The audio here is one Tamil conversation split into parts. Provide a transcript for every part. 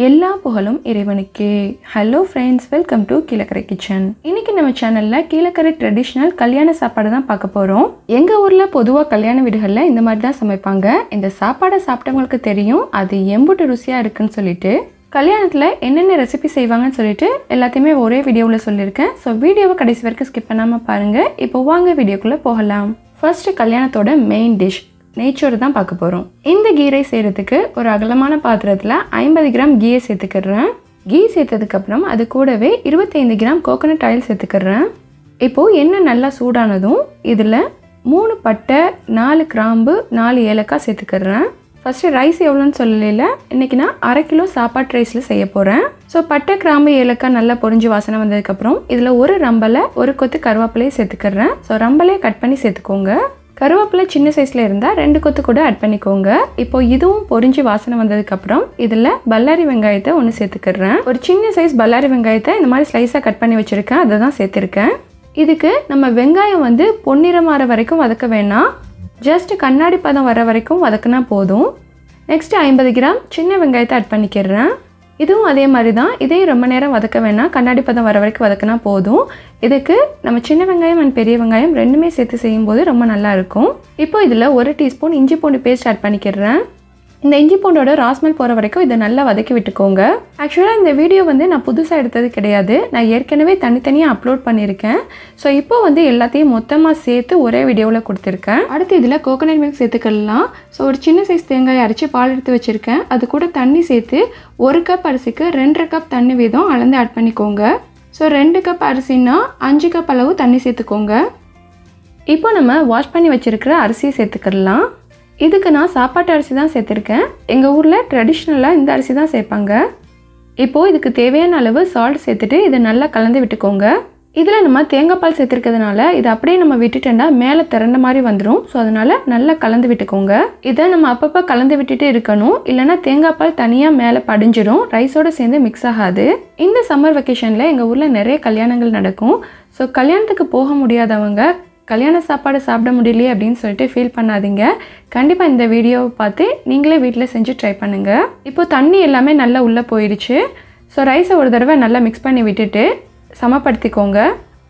எல்லா புகழும் இறைவனுக்கே. Hello friends, welcome to Keelakarai kitchen. இன்னைக்கு நம்ம சேனலில் கீழக்கரை ட்ரெடிஷ்னல் கல்யாண சாப்பாடு தான் பார்க்க போகிறோம். எங்கள் ஊரில் பொதுவாக கல்யாண வீடுகளில் இந்த மாதிரி தான் சமைப்பாங்க. இந்த சாப்பாடை சாப்பிட்டவங்களுக்கு தெரியும் அது எம்புட்டு ருசியாக இருக்குன்னு சொல்லிட்டு. கல்யாணத்தில் என்னென்ன ரெசிபி செய்வாங்கன்னு சொல்லிட்டு எல்லாத்தையுமே ஒரே வீடியோவில் சொல்லியிருக்கேன். ஸோ வீடியோவை கடைசி வரைக்கும் ஸ்கிப் பண்ணாமல் பாருங்கள். இப்போ வாங்க வீடியோக்குள்ளே போகலாம். ஃபர்ஸ்ட் கல்யாணத்தோட மெயின் டிஷ் நெய்ச்சோறு தான் பார்க்க போகிறோம். இந்த கீ ரைஸ் செய்கிறதுக்கு ஒரு அகலமான பாத்திரத்தில் 50 கிராம் கீயை சேர்த்துக்கிறேன். கீ சேர்த்ததுக்கப்புறம் அது கூடவே 25 கிராம் கோகோனட் ஆயில் சேர்த்துக்கிறேன். இப்போது எண்ணெய் நல்லா சூடானதும் இதில் 3 பட்டை, 4 கிராம்பு, 4 ஏலக்காய் சேர்த்துக்கிறேன். ஃபஸ்ட்டு ரைஸ் எவ்வளோன்னு சொல்லல, இன்றைக்கி நான் 1/2 கிலோ சாப்பாட்டு ரைஸில் செய்ய போகிறேன். ஸோ பட்டை, கிராம்பு, ஏலக்காய் நல்லா பொரிஞ்சு வாசனை வந்ததுக்கப்புறம் இதில் ஒரு ரம்பலை, ஒரு கொத்து கருவேப்பிலையை சேர்த்துக்கிறேன். ஸோ ரம்பலையை கட் பண்ணி சேர்த்துக்கோங்க. கருவேப்பிலை சின்ன சைஸில் இருந்தால் 2 கொத்து கூட ஆட் பண்ணிக்கோங்க. இப்போ இதுவும் பொரிஞ்சு வாசனை வந்ததுக்கப்புறம் இதில் பல்லாரி வெங்காயத்தை ஒன்று சேர்த்துக்கிறேன். ஒரு சின்ன சைஸ் பல்லாரி வெங்காயத்தை இந்த மாதிரி ஸ்லைஸாக கட் பண்ணி வச்சுருக்கேன், அதை தான் சேர்த்துருக்கேன். இதுக்கு நம்ம வெங்காயம் பொன்னிறமாற வரைக்கும் வதக்க வேணாம், ஜஸ்ட் கண்ணாடி பதம் வர வரைக்கும் வதக்குனா போதும். நெக்ஸ்ட்டு 50 கிராம் சின்ன வெங்காயத்தை ஆட் பண்ணிக்கிறேன். இதுவும் அதே மாதிரி தான், இதையும் ரொம்ப நேரம் வதக்க வேணாம், கண்ணாடி பதம் வர வரைக்கும் வதக்கினா போதும். இதுக்கு நம்ம சின்ன வெங்காயம் அண்ட் பெரிய வெங்காயம் ரெண்டுமே சேர்த்து செய்யும்போது ரொம்ப நல்லா இருக்கும். இப்போ இதில் 1 டீஸ்பூன் இஞ்சி பூண்டு பேஸ்ட் ஆட் பண்ணிக்கிறேன். இந்த இஞ்சி பூண்டோட ராஸ்மெல் போகிற வரைக்கும் இதை நல்லா வதக்கி விட்டுக்கோங்க. ஆக்சுவலாக இந்த வீடியோ நான் புதுசாக எடுத்தது கிடையாது, நான் ஏற்கனவே தனித்தனியாக அப்லோட் பண்ணியிருக்கேன். ஸோ இப்போ எல்லாத்தையும் மொத்தமாக சேர்த்து ஒரே வீடியோவில் கொடுத்துருக்கேன். அடுத்து இதில் கோகோனட் மில்க் சேர்த்துக்கலாம். ஸோ ஒரு சின்ன சைஸ் தேங்காய் அரைச்சி பால் எடுத்து வச்சுருக்கேன். அது கூட தண்ணி சேர்த்து 1 கப் அரிசிக்கு 2.5 கப் தண்ணி வீதம் அளந்து ஆட் பண்ணிக்கோங்க. ஸோ 2 கப் அரிசின்னா 5 கப் அளவு தண்ணி சேர்த்துக்கோங்க. இப்போ நம்ம வாஷ் பண்ணி வச்சுருக்கிற அரிசியை சேர்த்துக்கலாம். இதுக்கு நான் சாப்பாட்டு அரிசி தான் சேர்த்துருக்கேன். எங்கள் ஊரில் ட்ரெடிஷ்னலாக இந்த அரிசி தான் சேர்ப்பாங்க. இப்போது இதுக்கு தேவையான அளவு சால்ட் சேர்த்துட்டு இதை நல்லா கலந்து விட்டுக்கோங்க. இதில் நம்ம தேங்காய் பால் சேர்த்துருக்கிறதுனால இதை அப்படியே நம்ம விட்டுட்டோம்னா மேலே திரண்ட மாதிரி வந்துடும். ஸோ அதனால் நல்லா கலந்து விட்டுக்கோங்க. இதை நம்ம அப்பப்போ கலந்து விட்டுட்டு இருக்கணும், இல்லைனா தேங்காய் பால் தனியாக மேலே படிஞ்சிடும், ரைஸோடு சேர்ந்து மிக்ஸ் ஆகாது. இந்த சம்மர் வெக்கேஷனில் எங்கள் ஊரில் நிறைய கல்யாணங்கள் நடக்கும். ஸோ கல்யாணத்துக்கு போக முடியாதவங்க கல்யாண சாப்பாடு சாப்பிட முடியலையே அப்படின்னு சொல்லிட்டு ஃபீல் பண்ணாதீங்க. கண்டிப்பாக இந்த வீடியோவை பார்த்து நீங்களே வீட்டில் செஞ்சு ட்ரை பண்ணுங்கள். இப்போது தண்ணி எல்லாமே நல்லா உள்ளே போயிடுச்சு. ஸோ ரைஸை ஒரு தடவை நல்லா மிக்ஸ் பண்ணி விட்டுட்டு சமப்படுத்திக்கோங்க.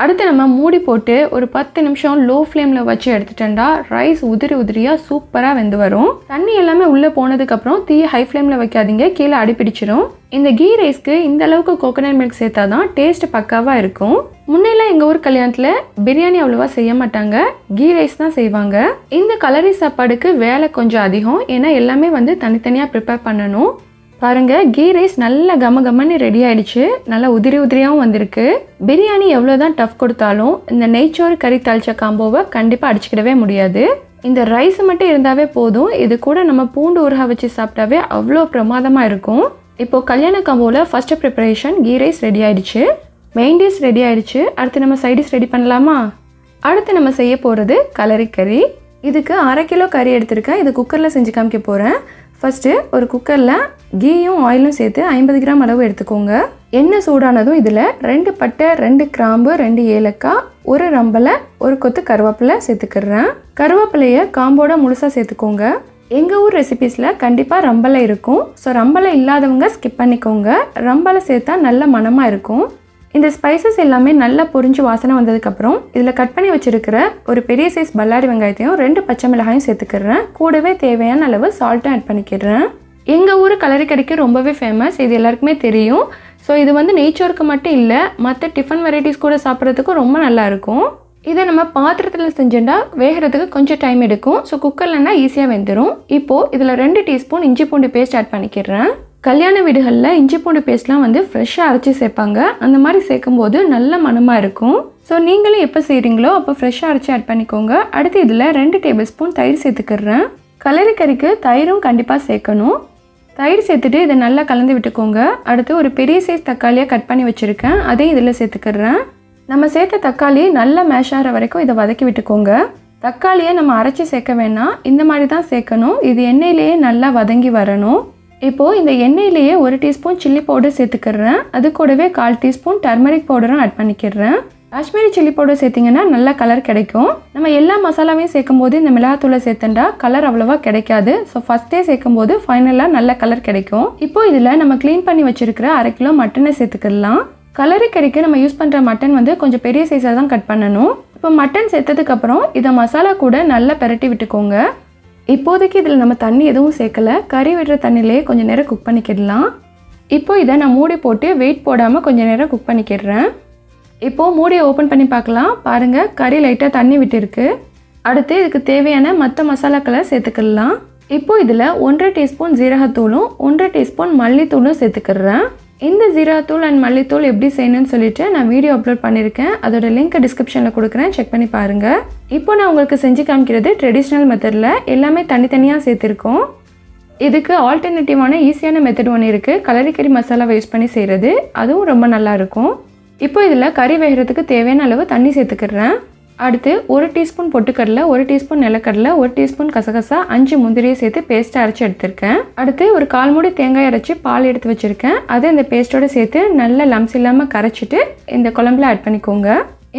அடுத்து நம்ம மூடி போட்டு ஒரு 10 நிமிஷம் லோ ஃப்ளேமில் வச்சு எடுத்துட்டோம்னா ரைஸ் உதிரி உதிரியாக சூப்பராக வெந்து வரும். தண்ணி எல்லாமே உள்ளே போனதுக்கப்புறம் தீயை ஹை ஃப்ளேமில் வைக்காதீங்க, கீழே அடிப்பிடிச்சிடும். இந்த கீ ரைஸ்க்கு இந்த அளவுக்கு கோகோனட் மில்க் சேர்த்தா தான் டேஸ்ட் பக்காவாக இருக்கும். முன்னெல்லாம் எங்கள் ஊர் கல்யாணத்தில் பிரியாணி அவ்வளோவா செய்ய மாட்டாங்க, கீ ரைஸ் தான் செய்வாங்க. இந்த கலரி சாப்பாடுக்கு வேலை கொஞ்சம் அதிகம், ஏன்னா எல்லாமே தனித்தனியாக ப்ரிப்பேர் பண்ணணும். பாருங்கள், கீ ரைஸ் நல்லா கமன்னு ரெடி ஆகிடுச்சு, நல்லா உதிரி உதிரியாகவும் வந்திருக்கு. பிரியாணி எவ்வளோ தான் டஃப் கொடுத்தாலும் இந்த நெய்ச்சோறு கறி தாளிச்ச காம்போவை கண்டிப்பாக அடிச்சுக்கிடவே முடியாது. இந்த ரைஸ் மட்டும் இருந்தாவே போதும், இது கூட நம்ம பூண்டு ஊறுகாய் வச்சு சாப்பிட்டாவே அவ்வளோ பிரமாதமாக இருக்கும். இப்போது கல்யாண காம்போவில் first preparation ghee rice ready ஆகிடுச்சு, மெயின் டிஷ் ரெடி ஆகிடுச்சு. அடுத்து நம்ம சைட் டிஷ் ரெடி பண்ணலாமா? அடுத்து நம்ம செய்ய போகிறது கலரி கறி. இதுக்கு 1/2 கிலோ கறி எடுத்திருக்கேன். இது குக்கரில் செஞ்சு காமிக்க போகிறேன். ஃபஸ்ட்டு ஒரு குக்கரில் கீயும் ஆயிலும் சேர்த்து 50 கிராம் அளவு எடுத்துக்கோங்க. எண்ணெய் சூடானதும் இதில் 2 பட்டை, 2 கிராம்பு, 2 ஏலக்காய், 1 ரம்பலை, 1 கொத்து கருவேப்பிலை சேர்த்துக்கிறேன். கருவேப்பிலையை காம்போட முழுசாக சேர்த்துக்கோங்க. எங்கள் ஊர் ரெசிபீஸில் கண்டிப்பாக ரம்பலை இருக்கும். ஸோ ரம்பலை இல்லாதவங்க ஸ்கிப் பண்ணிக்கோங்க, ரம்பலை சேர்த்தா நல்ல மணமாக இருக்கும். இந்த ஸ்பைசஸ் எல்லாமே நல்லா பொரிஞ்சு வாசனை வந்ததுக்கப்புறம் இதில் கட் பண்ணி வச்சுருக்கிற ஒரு பெரிய சைஸ் பல்லாரி வெங்காயத்தையும் 2 பச்சை மிளகாயும் சேர்த்துக்கிறேன். கூடவே தேவையான அளவு சால்ட்டும் ஆட் பண்ணிக்கிறேன். எங்கள் ஊர் கலரி கறிக்கு ரொம்பவே ஃபேமஸ், இது எல்லாருக்குமே தெரியும். ஸோ இது நெய்ச்சோருக்கு மட்டும் இல்லை, மற்ற டிஃபன் வெரைட்டிஸ் கூட சாப்பிட்றதுக்கும் ரொம்ப நல்லாயிருக்கும். இதை நம்ம பாத்திரத்தில் செஞ்சோன்னா வேகிறதுக்கு கொஞ்சம் டைம் எடுக்கும். ஸோ குக்கர்லன்னா ஈஸியாக வெந்துடும். இப்போது இதில் 2 டீஸ்பூன் இஞ்சி பூண்டு பேஸ்ட் ஆட் பண்ணிக்கிறேன். கல்யாண வீடுகளில் இஞ்சி பூண்டு பேஸ்ட்லாம் ஃப்ரெஷ்ஷாக அரைச்சி சேர்ப்பாங்க, அந்த மாதிரி சேர்க்கும்போது நல்ல மணமாக இருக்கும். ஸோ நீங்களும் எப்போ செய்கிறீங்களோ அப்போ ஃப்ரெஷ்ஷாக அரைச்சி ஆட் பண்ணிக்கோங்க. அடுத்து இதில் 2 டேபிள் ஸ்பூன் தயிர் சேர்த்துக்கிறேன். கலரி கறிக்கு தயிரும் கண்டிப்பாக சேர்க்கணும். தயிர் சேர்த்துட்டு இதை நல்லா கலந்து விட்டுக்கோங்க. அடுத்து ஒரு பெரிய சைஸ் தக்காளியாக கட் பண்ணி வச்சுருக்கேன், அதையும் இதில் சேர்த்துக்கிறேன். நம்ம சேர்த்த தக்காளி நல்லா மேஷ் ஆகிற வரைக்கும் இதை வதக்கி விட்டுக்கோங்க. தக்காளியை நம்ம அரைச்சி சேர்க்க வேணாம், இந்த மாதிரி தான் சேர்க்கணும். இது எண்ணெயிலேயே நல்லா வதங்கி வரணும். இப்போது இந்த எண்ணெயிலேயே 1 டீஸ்பூன் சில்லி பவுடர் சேர்த்துக்கிறேன். அது கூடவே 1/4 டீஸ்பூன் டர்மரிக் பவுடரும் ஆட் பண்ணிக்கிறேன். காஷ்மீரி சில்லி பவுடர் சேர்த்திங்கன்னா நல்ல கலர் கிடைக்கும். நம்ம எல்லா மசாலாவையும் சேர்க்கும் போது இந்த மிளகாத்தூளை சேர்த்துட்டா கலர் அவ்வளோவா கிடைக்காது. ஸோ ஃபஸ்ட்டே சேர்க்கும் போது ஃபைனலாக நல்ல கலர் கிடைக்கும். இப்போ இதில் நம்ம க்ளீன் பண்ணி வச்சுருக்கிற 1/2 கிலோ மட்டனை சேர்த்துக்கலாம். கலரு கிடைக்க நம்ம யூஸ் பண்ணுற மட்டன் வந்து கொஞ்சம் பெரிய சைஸாக தான் கட் பண்ணணும். இப்போ மட்டன் சேர்த்ததுக்கப்புறம் இதை மசாலா கூட நல்லா பெரட்டி விட்டுக்கோங்க. இப்போதைக்கு இதில் நம்ம தண்ணி எதுவும் சேர்க்கலை. கறி விடுற தண்ணியிலே கொஞ்சம் நேரம் குக் பண்ணிக்கிடலாம். இப்போ இதை நான் மூடி போட்டு வெயிட் போடாமல் கொஞ்சம் நேரம் குக் பண்ணிக்கிடுறேன். இப்போது மூடியை ஓப்பன் பண்ணி பார்க்கலாம். பாருங்கள், கறி லைட்டாக தண்ணி விட்டுருக்கு. அடுத்து இதுக்கு தேவையான மற்ற மசாலாக்களை சேர்த்துக்கலாம். இப்போது இதில் 1.5 டீஸ்பூன் ஜீரகத்தூளும் 1.5 டீஸ்பூன் மல்லித்தூளும் சேர்த்துக்கிறேன். இந்த ஜீரகத்தூள் அண்ட் மல்லித்தூள் எப்படி செய்யணும்னு சொல்லிட்டு நான் வீடியோ அப்லோட் பண்ணியிருக்கேன். அதோட லிங்க்கை டிஸ்கிரிப்ஷனில் கொடுக்குறேன், செக் பண்ணி பாருங்கள். இப்போ நான் உங்களுக்கு செஞ்சு காமிக்கிறது ட்ரெடிஷ்னல் மெத்தடில் எல்லாமே தனித்தனியாக சேர்த்துருக்கோம். இதுக்கு ஆல்டர்னேட்டிவான ஈஸியான மெத்தட் ஒன்று இருக்குது. கலரிக்கறி மசாலாவை யூஸ் பண்ணி செய்கிறது, அதுவும் ரொம்ப நல்லாயிருக்கும். இப்போ இதில் கறி வேகிறதுக்கு தேவையான அளவு தண்ணி சேர்த்துக்கிறேன். அடுத்து 1 டீஸ்பூன் பொட்டுக்கடலை, 1 டீஸ்பூன் நிலக்கடலை, 1 டீஸ்பூன் கசகசா, 5 முந்திரியை சேர்த்து பேஸ்ட்டை அரைச்சி எடுத்திருக்கேன். அடுத்து ஒரு 1/4 மூடி தேங்காய் அரைச்சி பால் எடுத்து வச்சுருக்கேன். அதை இந்த பேஸ்ட்டோடு சேர்த்து நல்லா லம்ஸ் இல்லாமல் கரைச்சிட்டு இந்த குழம்புல ஆட் பண்ணிக்கோங்க.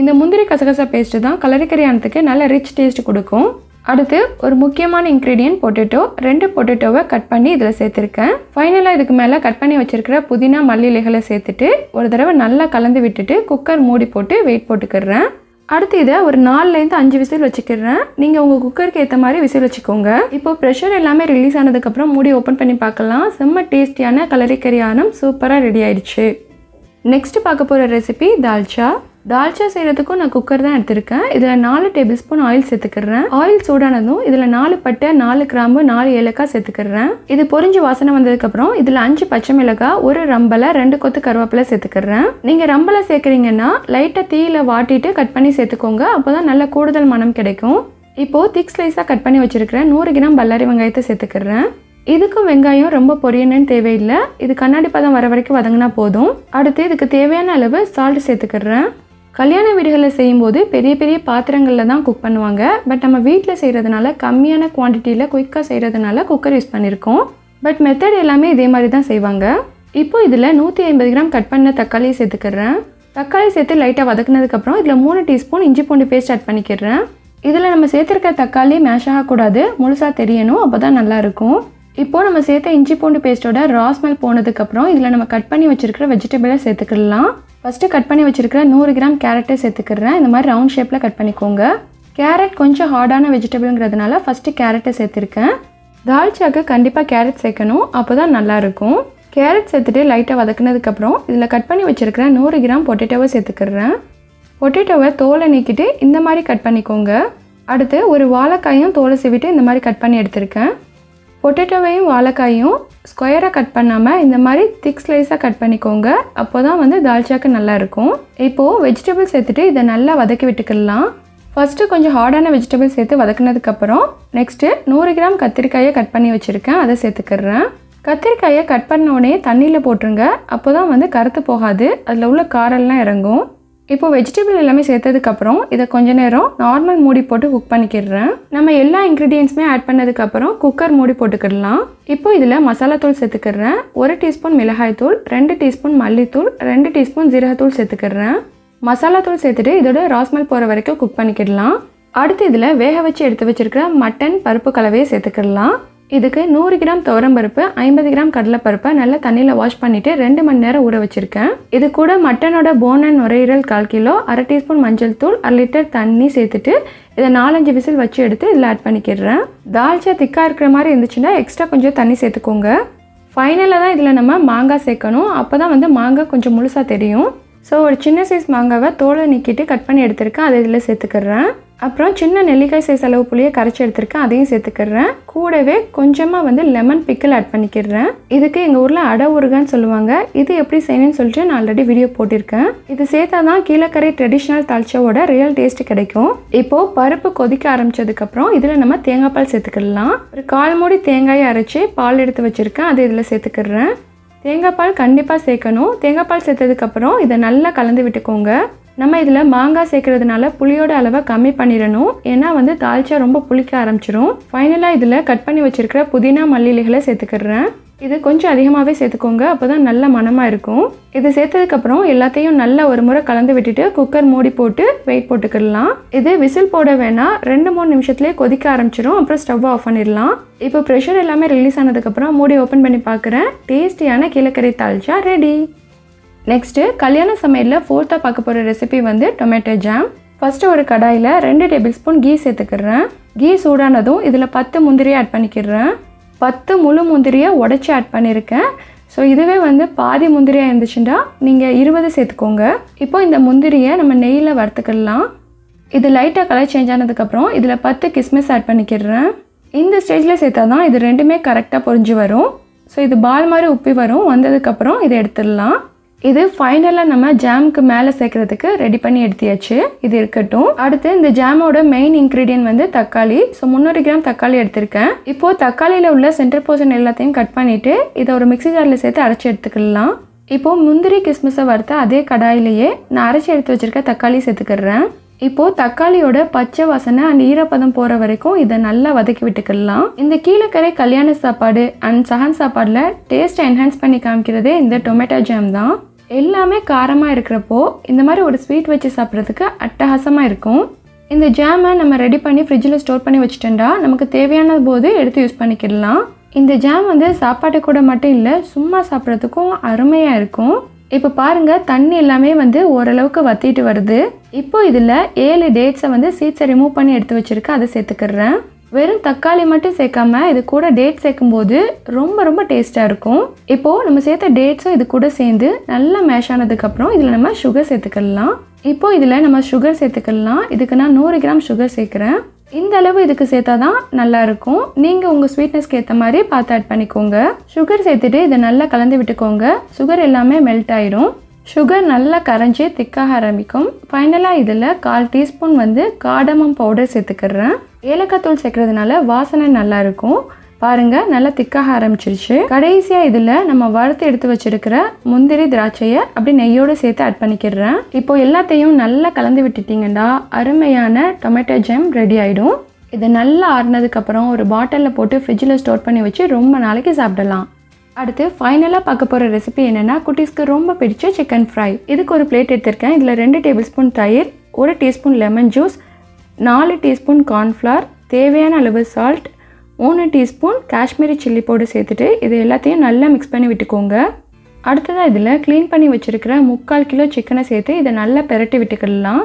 இந்த முந்திரி கசகசா பேஸ்ட்டு தான் கலரிக்கறி ஆனதுக்கு நல்ல ரிச் டேஸ்ட் கொடுக்கும். அடுத்து ஒரு முக்கியமான இன்க்ரீடியன்ட் பொட்டேட்டோ. 2 பொட்டேட்டோவை கட் பண்ணி இதில் சேர்த்துருக்கேன். ஃபைனலாக இதுக்கு மேலே கட் பண்ணி வச்சுருக்கிற புதினா மல்லி இலைகளை சேர்த்துட்டு ஒரு தடவை நல்லா கலந்து விட்டுட்டு குக்கர் மூடி போட்டு வெயிட் போட்டுக்கிறேன். அடுத்து இதை ஒரு 4லேருந்து 5 விசில் வச்சுக்கிறேன். நீங்கள் உங்கள் குக்கருக்கு ஏற்ற மாதிரி விசில் வச்சுக்கோங்க. இப்போ ப்ரெஷர் எல்லாமே ரிலீஸ் ஆனதுக்கப்புறம் மூடி ஓப்பன் பண்ணி பார்க்கலாம். செம்ம டேஸ்டியான கலரிக்கறி ஆனம் சூப்பராக ரெடி ஆயிடுச்சு. நெக்ஸ்ட் பார்க்க போகிற ரெசிபி தால்ச்சா. தால்ச்சா செய்கிறதுக்கும் நான் குக்கர் தான் எடுத்திருக்கேன். இதில் 4 டேபிள் ஸ்பூன் ஆயில் சேர்த்துக்கிறேன். ஆயில் சூடானதும் இதில் 4 பட்டை, 4 கிராம்பு, 4 ஏலக்காய் சேர்த்துக்கிறேன். இது பொரிஞ்சு வாசனை வந்ததுக்கப்புறம் இதில் 5 பச்சை மிளகாய், 1 ரம்பலை, 2 கொத்து கருவேப்பிலை சேர்த்துக்கிறேன். நீங்கள் ரம்பலை சேர்க்குறீங்கன்னா லைட்டாக தீயில வாட்டிட்டு கட் பண்ணி சேர்த்துக்கோங்க. அப்போ தான் நல்ல கூடுதல் மனம் கிடைக்கும். இப்போது திக் ஸ்லைஸாக கட் பண்ணி வச்சுருக்கிறேன் 100 கிராம் பல்லாரி வெங்காயத்தை சேர்த்துக்கிறேன். இதுக்கும் வெங்காயம் ரொம்ப பொரியணுன்னு தேவையில்லை. இது கண்ணாடி பதம் வர வரைக்கும் வதங்கினா போதும். அடுத்து இதுக்கு தேவையான அளவு சால்ட் சேர்த்துக்கிறேன். கல்யாண வீடுகளில் செய்யும்போது பெரிய பெரிய பாத்திரங்களில் தான் குக் பண்ணுவாங்க. பட் நம்ம வீட்டில் செய்கிறதுனால கம்மியான குவான்டிட்டியில் குயிக்காக செய்கிறதுனால குக்கர் யூஸ் பண்ணியிருக்கோம். பட் மெத்தட் எல்லாமே இதே மாதிரி தான் செய்வாங்க. இப்போ இதில் 150 கிராம் கட் பண்ண தக்காளியை சேர்த்துக்கிறேன். தக்காளி சேர்த்து லைட்டாக வதக்குனதுக்கப்புறம் இதில் 3 டீஸ்பூன் இஞ்சி பூண்டு பேஸ்ட் ஆட் பண்ணிக்கிறேன். இதில் நம்ம சேர்த்துருக்க தக்காளி மேஷ் ஆகக்கூடாது, முழுசாக தெரியணும், அப்போ தான் நல்லாயிருக்கும். இப்போது நம்ம சேர்த்த இஞ்சி பூண்டு பேஸ்ட்டோட ரா ஸ்மெல் போனதுக்கப்புறம் இதில் நம்ம கட் பண்ணி வச்சுருக்கிற வெஜிடபிளை சேர்த்துக்கலாம். ஃபஸ்ட்டு கட் பண்ணி வச்சுருக்கிற 100 கிராம் கேரட்டை சேர்த்துக்கிறேன். இந்த மாதிரி ரவுண்ட் ஷேப்பில் கட் பண்ணிக்கோங்க. கேரட் கொஞ்சம் ஹார்டான வெஜிடபிள்ங்கிறதுனால ஃபஸ்ட்டு கேரட்டை சேர்த்துருக்கேன். தால்ச்சாக்கு கண்டிப்பாக கேரட் சேர்க்கணும், அப்போ தான் நல்லாயிருக்கும். கேரட் சேர்த்துட்டு லைட்டாக வதக்குனதுக்கப்புறம் இதில் கட் பண்ணி வச்சுருக்கிற 100 கிராம் பொட்டேட்டோவை சேர்த்துக்கிறேன். பொட்டேட்டோவை தோலை நீக்கிட்டு இந்த மாதிரி கட் பண்ணிக்கோங்க. அடுத்து ஒரு வாழைக்காயும் தோலை சீவிட்டு இந்த மாதிரி கட் பண்ணி எடுத்திருக்கேன். பொட்டேட்டோவையும் வாழைக்காயும் ஸ்கொயராக கட் பண்ணாமல் இந்த மாதிரி திக் ஸ்லைஸாக கட் பண்ணிக்கோங்க. அப்போ தான் வந்து தால்ச்சாக்கு நல்லாயிருக்கும். இப்போது வெஜிடபிள் சேர்த்துட்டு இதை நல்லா வதக்கி விட்டுக்கலாம். ஃபஸ்ட்டு கொஞ்சம் ஹார்டான வெஜிடபிள் சேர்த்து வதக்குனதுக்கப்புறம் நெக்ஸ்ட்டு 100 கிராம் கத்திரிக்காயை கட் பண்ணி வச்சுருக்கேன், அதை சேர்த்துக்கிறேன். கத்திரிக்காயை கட் பண்ண உடனே தண்ணியில் போட்டுருங்க. அப்போ தான் வந்து கருத்து போகாது, அதில் உள்ள காரெல்லாம் இறங்கும். இப்போது வெஜிடபிள் எல்லாமே சேர்த்ததுக்கப்புறம் இதை கொஞ்ச நேரம் நார்மல் மூடி போட்டு குக் பண்ணிக்கிடுறேன். நம்ம எல்லா இன்க்ரீடியன்ஸுமே ஆட் பண்ணதுக்கப்புறம் குக்கர் மூடி போட்டுக்கிடலாம். இப்போ இதில் மசாலாத்தூள் சேர்த்துக்கிறேன். 1 டீஸ்பூன் மிளகாய்த்தூள், 2 டீஸ்பூன் மல்லித்தூள், 2 டீஸ்பூன் ஜீரகத்தூள் சேர்த்துக்கிறேன். மசாலாத்தூள் சேர்த்துட்டு இதோட ராஸ்மெல் போகிற வரைக்கும் குக் பண்ணிக்கிடலாம். அடுத்து இதில் வேக வச்சு எடுத்து வச்சுருக்கிற மட்டன் பருப்பு கலவையை சேர்த்துக்கிடலாம். இதுக்கு 100 கிராம் துவரம்பருப்பு, 50 கிராம் கடலைப்பருப்பை நல்லா தண்ணியில் வாஷ் பண்ணிவிட்டு 2 மணி நேரம் ஊற வச்சுருக்கேன். இது கூட மட்டனோட போன் அண்ட் நுரையீரல் 1/4 கிலோ, 1/2 டீஸ்பூன் மஞ்சள் தூள், 1 லிட்டர் தண்ணி சேர்த்துட்டு இதை 4-5 விசில் வச்சு எடுத்து இதில் ஆட் பண்ணிக்கிறேன். தால்ச்சா திக்காக இருக்கிற மாதிரி இருந்துச்சுன்னா எக்ஸ்ட்ரா கொஞ்சம் தண்ணி சேர்த்துக்கோங்க. ஃபைனலாக தான் இதில் நம்ம மாங்காய் சேர்க்கணும். அப்போ தான் வந்து மாங்காய் கொஞ்சம் முழுசாக தெரியும். ஸோ ஒரு சின்ன சைஸ் மாங்காவை தோலை நீக்கிட்டு கட் பண்ணி எடுத்திருக்கேன், அதை இதில் சேர்த்துக்கிறேன். அப்புறம் சின்ன நெல்லிக்காய் சைஸ் அளவு புளியை கரைச்சி எடுத்திருக்கேன், அதையும் சேர்த்துக்கிறேன். கூடவே கொஞ்சமாக வந்து லெமன் பிக்கிள் ஆட் பண்ணிக்கிறேன். இதுக்கு எங்கள் ஊரில் அடை ஊறுகான்னு சொல்லுவாங்க. இது எப்படி செய்யணும்னு சொல்லிட்டு நான் ஆல்ரெடி வீடியோ போட்டிருக்கேன். இது சேர்த்தா தான் கீழக்கரை ட்ரெடிஷ்னல் தால்ச்சாவோட ரியல் டேஸ்ட் கிடைக்கும். இப்போது பருப்பு கொதிக்க ஆரம்பித்ததுக்கப்புறம் இதில் நம்ம தேங்காய் பால் சேர்த்துக்கலாம். ஒரு 1/4 மூடி தேங்காயை அரைச்சி பால் எடுத்து வச்சுருக்கேன், அதை இதில் சேர்த்துக்கிறேன். தேங்காய் பால் கண்டிப்பாக சேர்க்கணும். தேங்காய் பால் சேர்த்ததுக்கப்புறம் இதை நல்லா கலந்து விட்டுக்கோங்க. நம்ம இதில் மாங்காய் சேர்க்கறதுனால புளியோட அளவை கம்மி பண்ணிடணும், ஏன்னா வந்து தால்ச்சா ரொம்ப புளிக்க ஆரம்பிச்சிடும். ஃபைனலாக இதில் கட் பண்ணி வச்சுருக்கிற புதினா மல்லி இலைகளை சேர்த்துக்கிறேன். இது கொஞ்சம் அதிகமாகவே சேர்த்துக்கோங்க, அப்போ தான் நல்ல மணமாக இருக்கும். இது சேர்த்ததுக்கப்புறம் எல்லாத்தையும் நல்லா ஒரு முறை கலந்து விட்டுட்டு குக்கர் மூடி போட்டு வெயிட் போட்டுக்கிடலாம். இது விசில் போட வேணாம், 2-3 நிமிஷத்துலேயே கொதிக்க ஆரம்பிச்சிடும். அப்புறம் ஸ்டவ் ஆஃப் பண்ணிடலாம். இப்போ ப்ரெஷர் எல்லாமே ரிலீஸ் ஆனதுக்கப்புறம் மூடி ஓப்பன் பண்ணி பார்க்குறேன். டேஸ்டியான கீழக்கரை தால்ச்சா ரெடி. நெக்ஸ்ட்டு கல்யாண சமையலில் 4th பார்க்க போகிற ரெசிபி வந்து டொமேட்டோ ஜாம். ஃபஸ்ட்டு ஒரு கடாயில் 2 டேபிள் ஸ்பூன் கீ சேர்த்துக்கிறேன். கீ சூடானதும் இதில் 10 முந்திரியை ஆட் பண்ணிக்கிறேன். 10 முழு முந்திரியை உடச்சி ஆட் பண்ணியிருக்கேன். ஸோ இதுவே வந்து பாதி முந்திரியாக இருந்துச்சுன்னா நீங்கள் 20 சேர்த்துக்கோங்க. இப்போ இந்த முந்திரியை நம்ம நெய்யில் வறுத்துக்கலாம். இது லைட்டாக கலர் சேஞ்ச் ஆனதுக்கப்புறம் இதில் 10 கிஸ்மிஸ் ஆட் பண்ணிக்கிறேன். இந்த ஸ்டேஜில் சேர்த்தா தான் இது ரெண்டுமே கரெக்டாக பொரிஞ்சு வரும். ஸோ இது பால் மாதிரி உப்பி வரும். வந்ததுக்கப்புறம் இதை எடுத்துடலாம். இது ஃபைனலாக நம்ம ஜாமுக்கு மேலே சேர்க்குறதுக்கு ரெடி பண்ணி எடுத்தியாச்சு. இது இருக்கட்டும். அடுத்து இந்த ஜாமோட மெயின் இன்க்ரீடியன்ட் வந்து தக்காளி. ஸோ 300 கிராம் தக்காளி எடுத்திருக்கேன். இப்போது தக்காளியில் உள்ள சென்டர் போர்ஷன் எல்லாத்தையும் கட் பண்ணிவிட்டு இதை ஒரு மிக்ஸி ஜாரில் சேர்த்து அரைச்சி எடுத்துக்கலாம். இப்போது முந்திரி கிஸ்மிஸை வறுத்த அதே கடாயிலேயே நான் அரைச்சி எடுத்து வச்சுருக்க தக்காளி சேர்த்துக்கிறேன். இப்போது தக்காளியோட பச்சை வாசனை அண்ட் ஈரப்பதம் போகிற வரைக்கும் இதை நல்லா வதக்கி விட்டுக்கலாம். இந்த கீழக்கரை கல்யாண சாப்பாடு அண்ட் சஹன் சாப்பாடில் டேஸ்ட்டை என்ஹான்ஸ் பண்ணி காமிக்கிறதே இந்த டொமேட்டோ ஜாம் தான். எல்லாமே காரமாக இருக்கிறப்போ இந்த மாதிரி ஒரு ஸ்வீட் வச்சு சாப்பிட்றதுக்கு அட்டகாசமாக இருக்கும். இந்த ஜாமை நம்ம ரெடி பண்ணி ஃப்ரிட்ஜில் ஸ்டோர் பண்ணி வச்சுட்டோம்னா நமக்கு தேவையான போது எடுத்து யூஸ் பண்ணிக்கிடலாம். இந்த ஜாம் வந்து சாப்பாட்டு கூட மட்டும் இல்லை, சும்மா சாப்பிட்றதுக்கும் அருமையாக இருக்கும். இப்போ பாருங்கள், தண்ணி எல்லாமே வந்து ஓரளவுக்கு வற்றிட்டு வருது. இப்போ இதில் 7 டேட்ஸை வந்து சீட்ஸை ரிமூவ் பண்ணி எடுத்து வச்சுருக்கேன். அதை சேர்த்துக்கிறேன். வெறும் தக்காளி மட்டும் சேர்க்காம இது கூட டேட் சேர்க்கும்போது ரொம்ப டேஸ்ட்டாக இருக்கும். இப்போது நம்ம சேர்த்த டேட்ஸும் இது கூட சேர்ந்து நல்லா மேஷ் ஆனதுக்கப்புறம் இதில் நம்ம சுகர் சேர்த்துக்கலாம். இப்போது இதில் நம்ம சுகர் சேர்த்துக்கலாம். இதுக்கு நான் 100 கிராம் சுகர் சேர்க்குறேன். இந்த அளவு இதுக்கு சேர்த்தா தான் நல்லாயிருக்கும். நீங்கள் உங்கள் ஸ்வீட்னஸ்க்கு ஏற்ற மாதிரி பார்த்து ஆட் பண்ணிக்கோங்க. சுகர் சேர்த்துட்டு இதை நல்லா கலந்து விட்டுக்கோங்க. சுகர் எல்லாமே மெல்ட் ஆயிடும். சுகர் நல்லா கரைஞ்சி திக்காக ஆரம்பிக்கும். ஃபைனலாக இதில் 1/4 டீஸ்பூன் வந்து காடமம் பவுடர் சேர்த்துக்கிறேன். ஏலக்காய் தூள் சேர்க்கறதுனால வாசனை நல்லாயிருக்கும். பாருங்கள், நல்லா திக்காக ஆரம்பிச்சிருச்சு. கடைசியாக இதில் நம்ம வறுத்து எடுத்து வச்சுருக்கிற முந்திரி திராட்சையை அப்படி நெய்யோடு சேர்த்து ஆட் பண்ணிக்கிறேன். இப்போது எல்லாத்தையும் நல்லா கலந்து விட்டுட்டிங்கன்னா அருமையான டொமேட்டோ ஜாம் ரெடி ஆகிடும். இதை நல்லா ஆறுனதுக்கப்புறம் ஒரு பாட்டிலில் போட்டு ஃப்ரிட்ஜில் ஸ்டோர் பண்ணி வச்சு ரொம்ப நாளைக்கு சாப்பிடலாம். அடுத்து ஃபைனலாக பார்க்க போகிற ரெசிபி என்னென்னா குட்டீஸ்க்கு ரொம்ப பிடிச்ச சிக்கன் ஃப்ரை. இதுக்கு ஒரு பிளேட் எடுத்திருக்கேன். இதில் 2 டேபிள் ஸ்பூன் தயிர், 1 teaspoon lemon juice, 4 teaspoon cornflour, தேவையான அளவு salt, 3 teaspoon Kashmiri chilli powder சேர்த்துட்டு இது எல்லாத்தையும் நல்லா மிக்ஸ் பண்ணி விட்டுக்கோங்க. அடுத்ததாக இதில் க்ளீன் பண்ணி வச்சுருக்கிற 3/4 கிலோ சிக்கனை சேர்த்து இதை நல்லா பெரட்டி விட்டுக்கிடலாம்.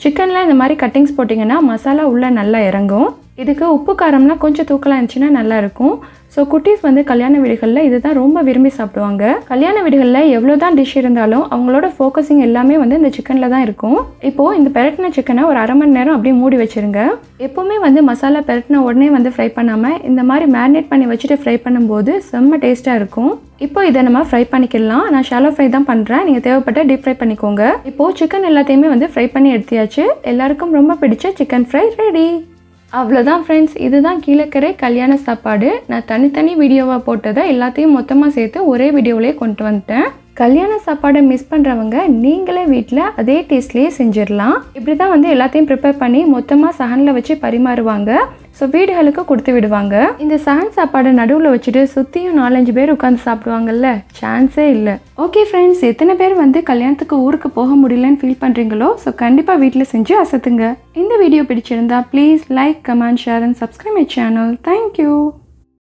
சிக்கனில் இந்த மாதிரி கட்டிங்ஸ் போட்டிங்கன்னா மசாலா உள்ளே நல்லா இறங்கும். இதுக்கு உப்பு காரம்னா கொஞ்சம் தூக்கலாக இருந்துச்சுன்னா நல்லாயிருக்கும். ஸோ குட்டீஸ் வந்து கல்யாண வீடுகளில் இதை தான் ரொம்ப விரும்பி சாப்பிடுவாங்க. கல்யாண வீடுகளில் எவ்வளோ தான் டிஷ் இருந்தாலும் அவங்களோட ஃபோக்கஸிங் எல்லாமே வந்து இந்த சிக்கனில் தான் இருக்கும். இப்போது இந்த பெரட்டின சிக்கனை ஒரு 1/2 மணி நேரம் அப்படியே மூடி வச்சுருங்க. எப்போவுமே வந்து மசாலா பெரட்டின உடனே வந்து ஃப்ரை பண்ணாமல் இந்த மாதிரி மேரினேட் பண்ணி வச்சுட்டு ஃப்ரை பண்ணும்போது செம்ம டேஸ்ட்டாக இருக்கும். இப்போ இதை நம்ம ஃப்ரை பண்ணிக்கலாம். நான் ஷாலோ ஃப்ரை தான் பண்ணுறேன். நீங்கள் தேவைப்பட்ட டீப் ஃப்ரை பண்ணிக்கோங்க. இப்போது சிக்கன் எல்லாத்தையுமே வந்து ஃப்ரை பண்ணி எடுத்தியாச்சு. எல்லாருக்கும் ரொம்ப பிடிச்ச சிக்கன் ஃப்ரை ரெடி. அவ்வளோதான் ஃப்ரெண்ட்ஸ், இதுதான் கீழக்கரை கல்யாண சாப்பாடு. நான் தனித்தனி வீடியோவாக போட்டதை எல்லாத்தையும் மொத்தமாக சேர்த்து ஒரே வீடியோவிலே கொண்டு வந்துட்டேன். கல்யாண சாப்பாடை மிஸ் பண்ணுறவங்க நீங்களே வீட்டில் அதே டேஸ்ட்லேயே செஞ்சிடலாம். இப்படி தான் வந்து எல்லாத்தையும் ப்ரிப்பேர் பண்ணி மொத்தமாக சஹனில் வச்சு பரிமாறுவாங்க. ஸோ வீடுகளுக்கு கொடுத்து விடுவாங்க. இந்த சஹன் சாப்பாடை நடுவில் வச்சுட்டு சுற்றியும் 4-5 பேர் உட்காந்து சாப்பிடுவாங்கல்ல, சான்ஸே இல்லை. ஓகே ஃப்ரெண்ட்ஸ், எத்தனை பேர் வந்து கல்யாணத்துக்கு ஊருக்கு போக முடியலன்னு ஃபீல் பண்ணுறீங்களோ, ஸோ கண்டிப்பாக வீட்டில் செஞ்சு அசத்துங்க. இந்த வீடியோ பிடிச்சிருந்தா please like, comment, share and subscribe my channel. Thank you.